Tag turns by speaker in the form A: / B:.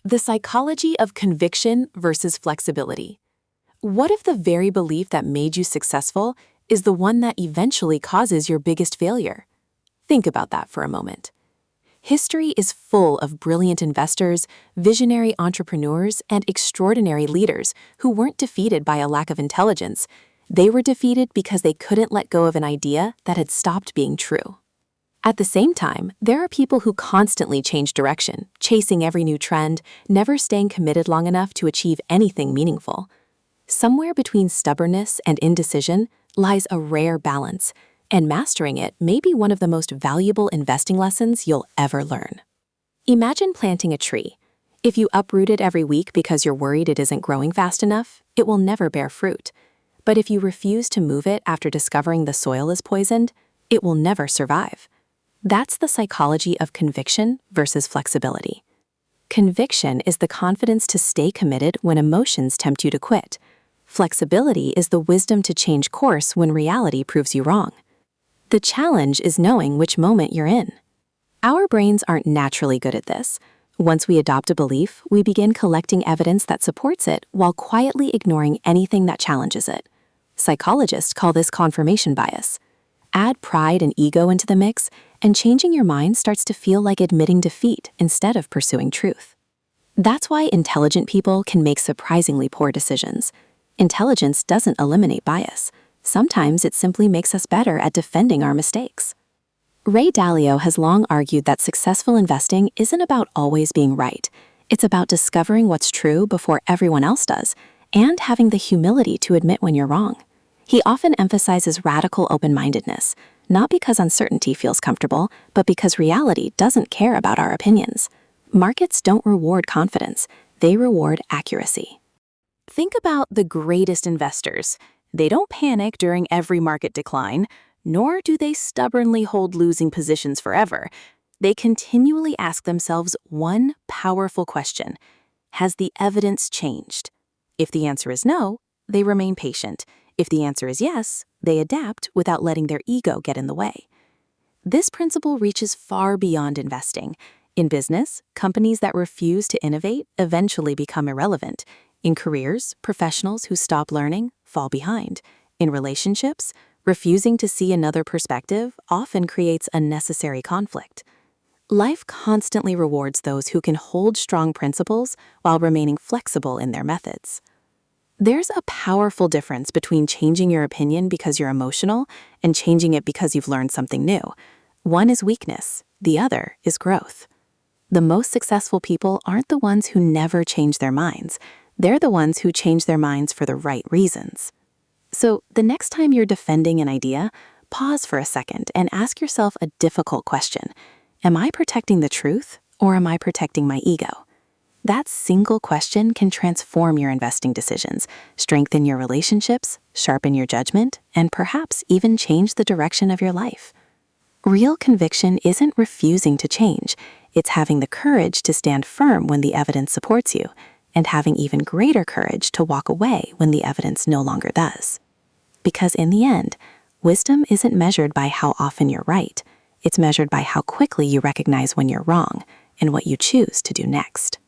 A: The psychology of conviction versus flexibility. What if the very belief that made you successful is the one that eventually causes your biggest failure? Think about that for a moment. History is full of brilliant investors, visionary entrepreneurs, and extraordinary leaders who weren't defeated by a lack of intelligence. They were defeated because they couldn't let go of an idea that had stopped being true. At the same time, there are people who constantly change direction, chasing every new trend, never staying committed long enough to achieve anything meaningful. Somewhere between stubbornness and indecision lies a rare balance, and mastering it may be one of the most valuable investing lessons you'll ever learn. Imagine planting a tree. If you uproot it every week because you're worried it isn't growing fast enough, it will never bear fruit. But if you refuse to move it after discovering the soil is poisoned, it will never survive. That's the psychology of conviction versus flexibility. Conviction is the confidence to stay committed when emotions tempt you to quit. Flexibility is the wisdom to change course when reality proves you wrong. The challenge is knowing which moment you're in. Our brains aren't naturally good at this. Once we adopt a belief, we begin collecting evidence that supports it while quietly ignoring anything that challenges it. Psychologists call this confirmation bias. Add pride and ego into the mix, and changing your mind starts to feel like admitting defeat instead of pursuing truth. That's why intelligent people can make surprisingly poor decisions. Intelligence doesn't eliminate bias. Sometimes it simply makes us better at defending our mistakes. Ray Dalio has long argued that successful investing isn't about always being right. It's about discovering what's true before everyone else does, and having the humility to admit when you're wrong. He often emphasizes radical open-mindedness, not because uncertainty feels comfortable, but because reality doesn't care about our opinions. Markets don't reward confidence, they reward accuracy. Think about the greatest investors. They don't panic during every market decline, nor do they stubbornly hold losing positions forever. They continually ask themselves one powerful question: has the evidence changed? If the answer is no, they remain patient. If the answer is yes, they adapt without letting their ego get in the way. This principle reaches far beyond investing. In business, companies that refuse to innovate eventually become irrelevant. In careers, professionals who stop learning fall behind. In relationships, refusing to see another perspective often creates unnecessary conflict. Life constantly rewards those who can hold strong principles while remaining flexible in their methods. There's a powerful difference between changing your opinion because you're emotional and changing it because you've learned something new. One is weakness, the other is growth. The most successful people aren't the ones who never change their minds. They're the ones who change their minds for the right reasons. So the next time you're defending an idea, pause for a second and ask yourself a difficult question. Am I protecting the truth, or am I protecting my ego? That single question can transform your investing decisions, strengthen your relationships, sharpen your judgment, and perhaps even change the direction of your life. Real conviction isn't refusing to change. It's having the courage to stand firm when the evidence supports you, and having even greater courage to walk away when the evidence no longer does. Because in the end, wisdom isn't measured by how often you're right. It's measured by how quickly you recognize when you're wrong and what you choose to do next.